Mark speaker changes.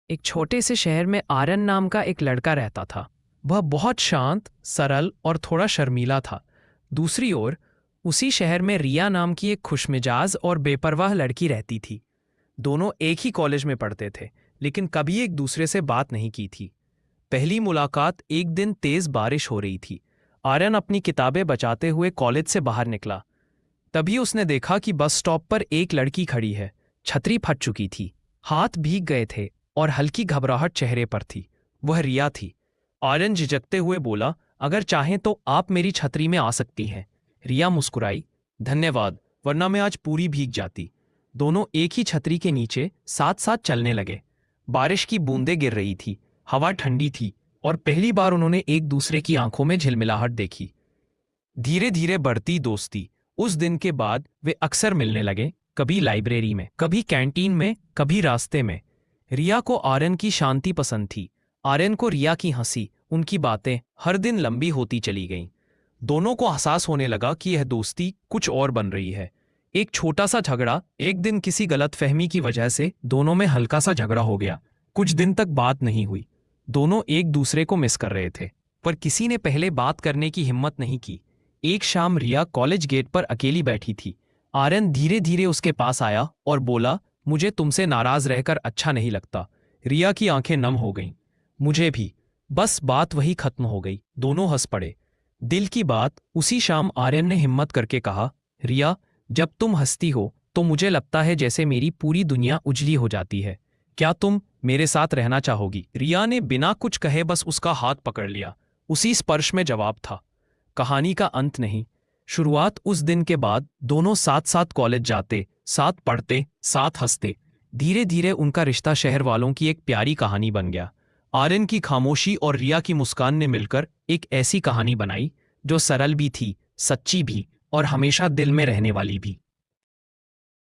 Speaker 1: एक छोटे से शहर में आर्यन नाम का एक लड़का रहता था। वह बहुत शांत, सरल और थोड़ा शर्मीला था। दूसरी ओर उसी शहर में रिया नाम की एक खुशमिजाज और बेपरवाह लड़की रहती थी। दोनों एक ही कॉलेज में पढ़ते थे, लेकिन कभी एक दूसरे से बात नहीं की थी। पहली मुलाकात एक दिन तेज बारिश हो रही थी। आर्यन अपनी किताबें बचाते हुए कॉलेज से बाहर निकला। तभी उसने देखा कि बस स्टॉप पर एक लड़की खड़ी है। छतरी फट चुकी थी, हाथ भीग गए थे और हल्की घबराहट चेहरे पर थी। वह रिया थी। आर्यन झिझकते हुए बोला, अगर चाहें तो आप मेरी छतरी में आ सकती हैं। रिया मुस्कुराई, धन्यवाद, वरना मैं आज पूरी भीग जाती। दोनों एक ही छतरी के नीचे साथ साथ चलने लगे। बारिश की बूंदें गिर रही थी, हवा ठंडी थी और पहली बार उन्होंने एक दूसरे की आंखों में झिलमिलाहट देखी। धीरे धीरे बढ़ती दोस्ती। उस दिन के बाद वे अक्सर मिलने लगे, कभी लाइब्रेरी में, कभी कैंटीन में, कभी रास्ते में। रिया को आर्यन की शांति पसंद थी। आर्यन को रिया की हंसी, उनकी बातें हर दिन लंबी होती चली गईं। दोनों को एहसास होने लगा कि यह दोस्ती कुछ और बन रही है। एक छोटा सा झगड़ा एक दिन किसी गलतफहमी की वजह से दोनों में हल्का सा झगड़ा हो गया। कुछ दिन तक बात नहीं हुई। दोनों एक दूसरे को मिस कर रहे थे, पर किसी ने पहले बात करने की हिम्मत नहीं की। एक शाम रिया कॉलेज गेट पर अकेली बैठी थी। आर्यन धीरे धीरे उसके पास आया और बोला, मुझे तुमसे नाराज रहकर अच्छा नहीं लगता। रिया की आंखें नम हो गईं। मुझे भी। बस बात वही खत्म हो गई। दोनों हंस पड़े। दिल की बात। उसी शाम आर्यन ने हिम्मत करके कहा, रिया, जब तुम हंसती हो तो मुझे लगता है जैसे मेरी पूरी दुनिया उजली हो जाती है। क्या तुम मेरे साथ रहना चाहोगी? रिया ने बिना कुछ कहे बस उसका हाथ पकड़ लिया। उसी स्पर्श में जवाब था। कहानी का अंत नहीं, शुरुआत। उस दिन के बाद दोनों साथ साथ कॉलेज जाते, साथ पढ़ते, साथ हंसते। धीरे धीरे उनका रिश्ता शहर वालों की एक प्यारी कहानी बन गया। आर्यन की खामोशी और रिया की मुस्कान ने मिलकर एक ऐसी कहानी बनाई जो सरल भी थी, सच्ची भी और हमेशा दिल में रहने वाली भी।